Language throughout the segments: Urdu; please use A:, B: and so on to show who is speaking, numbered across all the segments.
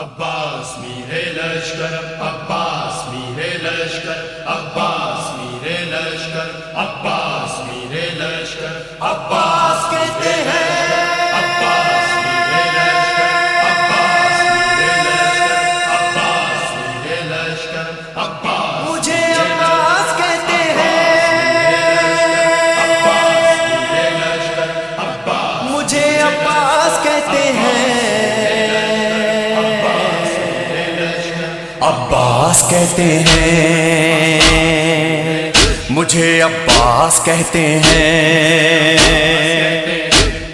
A: عباس میرے لشکر، عباس میرے لشکر، عباس میرے لشکر، عباس میرے لشکر، عباس کہتے ہیں، عباس میرے لشکر، عباس میرے لشکر، عباس میرے لشکر، عباس
B: مجھے عباس کہتے ہیں،
A: عباس میرے لشکر، عباس
B: مجھے عباس کہتے ہیں، عباس کہتے ہیں، مجھے عباس کہتے ہیں،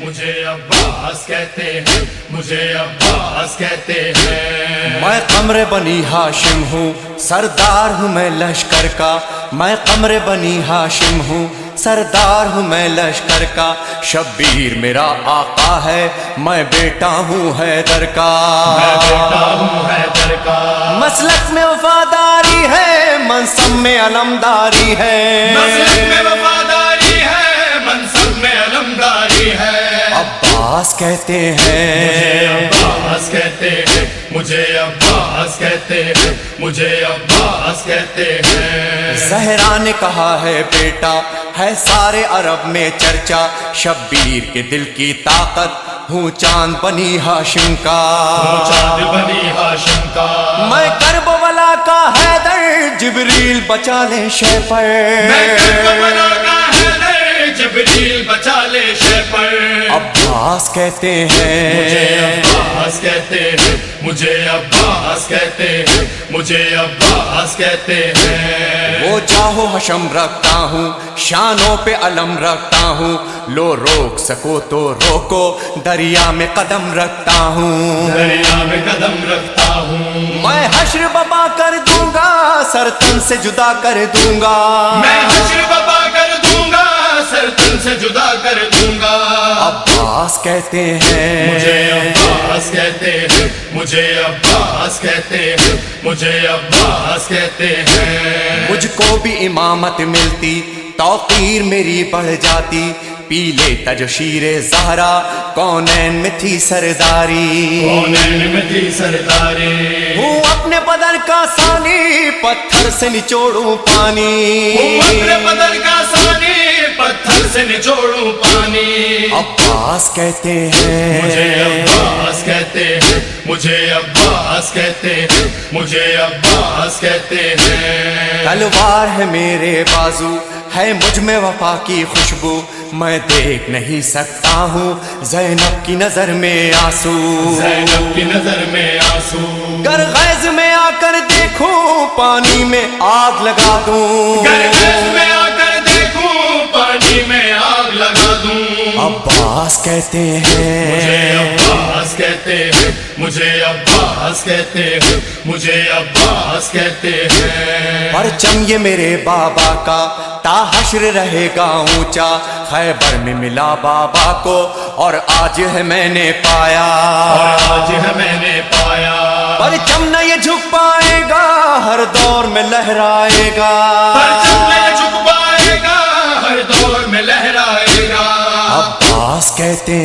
A: مجھے عباس کہتے ہیں، مجھے عباس کہتے ہیں۔
B: میں قمر بنی ہاشم ہوں، سردار ہوں میں لشکر کا، میں قمر بنی ہاشم ہوں، سردار ہوں میں لشکر کا، شبیر میرا آقا ہے، میں بیٹا ہوں حیدر کا،
A: میں بیٹا ہوں حیدر کا،
B: مسلک میں وفاداری ہے، منصب میں علمداری ہے،
A: مسلک میں وفاداری ہے، منصب میں علمداری ہے۔
B: عباس کہتے ہیں،
A: عباس کہتے ہیں، مجھے عباس کہتے ہیں، مجھے عباس کہتے ہیں۔
B: زہرا نے کہا ہے بیٹا ہے سارے عرب میں چرچا، شبیر کے دل کی طاقت ہوں چاند بنی ہاشم کا،
A: چاند بنی ہاشم کا،
B: میں کربلا کا حیدر، جبریل بچا لے شے پر،
A: میں کربلا کا حیدر، جبریل بچا لے شے پر۔
B: عباس کہتے
A: مجھے
B: ہیں،
A: عباس کہتے ہیں، مجھے عباس کہتے ہیں، مجھے عباس کہتے ہیں۔
B: وہ چاہو حشم رکھتا ہوں، شانوں پہ علم رکھتا ہوں، لو روک سکو تو روکو، دریا میں قدم رکھتا ہوں،
A: دریا میں قدم رکھتا ہوں،
B: میں حشر ببا کر دوں گا، سر تن سے جدا کر دوں گا،
A: میں حشر ببا کر دوں گا، سر تن سے جدا کر دوں گا۔
B: عباس کہتے
A: مجھے
B: ہیں،
A: عباس کہتے ہیں، مجھے عباس کہتے ہیں، مجھے عباس کہتے ہیں۔
B: مجھ کو بھی امامت ملتی، توقیر میری بڑھ جاتی، پی لیتا جو شیر زہرا، کونین میں تھی سرداری،
A: کونین میں تھی سرداری،
B: ہوں اپنے بدن کا ثانی، پتھر سے نچوڑوں پانی،
A: اپنے بدن کا ثانی، پتھر سے نچوڑوں پانی۔
B: عباس کہتے
A: مجھے
B: ہیں،
A: عباس کہتے ہیں، مجھے عباس کہتے ہیں، مجھے عباس کہتے ہیں۔
B: تلوار ہے میرے بازو، ہے مجھ میں وفا کی خوشبو، میں دیکھ نہیں سکتا ہوں زینب کی نظر میں آنسو،
A: زینب کی نظر میں آنسو،
B: گر غیظ میں آ کر دیکھوں، پانی میں آگ لگا دوں،
A: گرگش میں آ کر دیکھوں، پانی میں آگ لگا دوں۔
B: عباس کہتے
A: مجھے
B: ہیں،
A: عباس کہتے ہیں، مجھے عباس کہتے ہیں، مجھے عباس کہتے ہیں۔
B: پرچم یہ میرے بابا کا، تا حشر رہے گا اونچا، خیبر میں ملا بابا کو، اور آج ہے میں نے پایا،
A: اور آج ہے میں نے پایا،
B: پرچم نہ یہ جھک پائے گا، ہر دور میں لہرائے گا،
A: پرچم میں جھک پائے گا، ہر دور میں لہرائے گا۔
B: عباس کہتے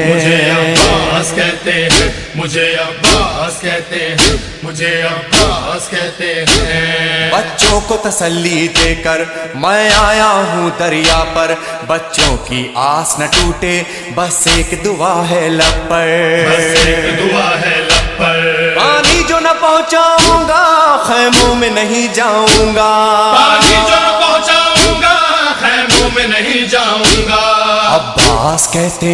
A: مجھے
B: ہیں،
A: عباس کہتے ہیں، مجھے عباس کہتے ہیں، مجھے عباس کہتے ہیں۔
B: بچوں کو تسلی دے کر میں آیا ہوں دریا پر، بچوں کی آس نہ ٹوٹے، بس ایک دعا ہے لب پر،
A: بس ایک دعا ہے لب پر،
B: پانی جو نہ پہنچاؤں گا، خیموں میں نہیں جاؤں گا،
A: پانی جو نہ پہنچاؤں گا، خیموں میں نہیں جاؤں گا۔
B: عباس کہتے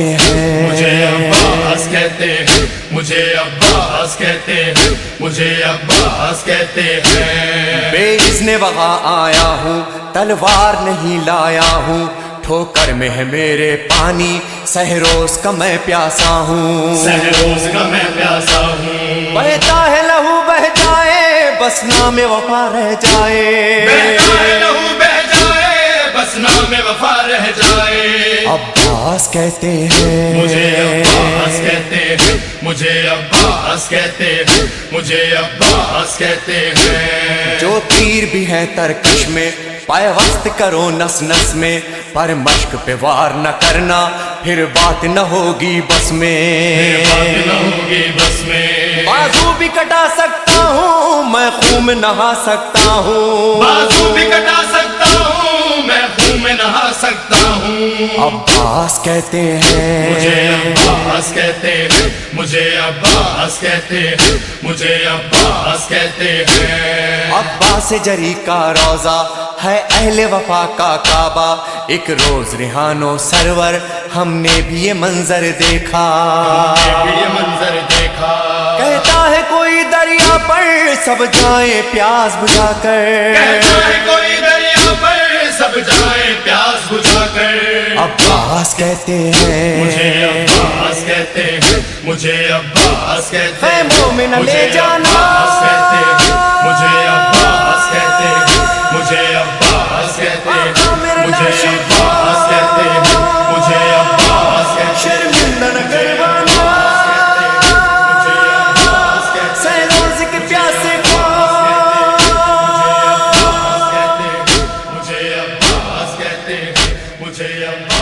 A: مجھے
B: ہیں،
A: عباس کہتے ہیں، مجھے عباس کہتے ہیں، مجھے عباس کہتے ہیں۔
B: بے اذن وغا آیا ہوں، تلوار نہیں لایا ہوں، ٹھوکر میں ہے میرے پانی، سہروز کا میں پیاسا ہوں،
A: سہروز کا میں پیاسا ہوں،
B: بہتا ہے لہو بہ جائے، بس نام وفا رہ جائے،
A: بہتا ہے لہو بہ جائے، بس نام وفا رہ جائے۔
B: عباس کہتے
A: مجھے
B: ہیں،
A: عباس کہتے ہیں، مجھے عباس کہتے ہیں، مجھے عباس کہتے ہیں۔
B: جو تیر بھی ہے ترکش میں، پائے وقت کرو نس نس میں، پر مشق پہ وار نہ کرنا، پھر بات نہ ہوگی بس میں،
A: بات نہ ہوگی بس میں،
B: بازو بھی کٹا سکتا ہوں میں، خون میں نہا سکتا ہوں،
A: بازو بھی کٹا سکتا ہوں میں، خون میں نہا سکتا ہوں۔
B: عباس کہتے
A: مجھے
B: ہیں،
A: عباس کہتے ہیں، مجھے عباس کہتے ہیں، مجھے عباس کہتے ہیں۔
B: عباس جری کا روضہ ہے اہل وفا کا کعبہ، ایک روز ریحان و سرور ہم نے بھی یہ منظر دیکھا،
A: یہ منظر دیکھا،
B: کہتا ہے کوئی دریا پر سب جائیں پیاس بجھا کر،
A: کہتا ہے کوئی دریا پر سب جائیں پیاس بجھا کر۔
B: عباس کہتے
A: مجھے
B: ہیں،
A: عباس کہتے ہیں، مجھے عباس کہتے
B: اے
A: ہیں،
B: مومن
A: مجھے
B: لے جانا،
A: عباس کہتے ہیں، مجھے عباس کہتے ہیں، مجھے عباس کہتے ہیں، مجھے عباس کہتے ہیں، مجھے عباس کہتے ہیں،
B: شرمندہ نہ کروانا
A: مجھے عباس کہتے ہیں،
B: سہروز کے پیاسے کو،
A: مجھے عباس کہتے ہیں، مجھے عباس کہتے ہیں، مجھے عباس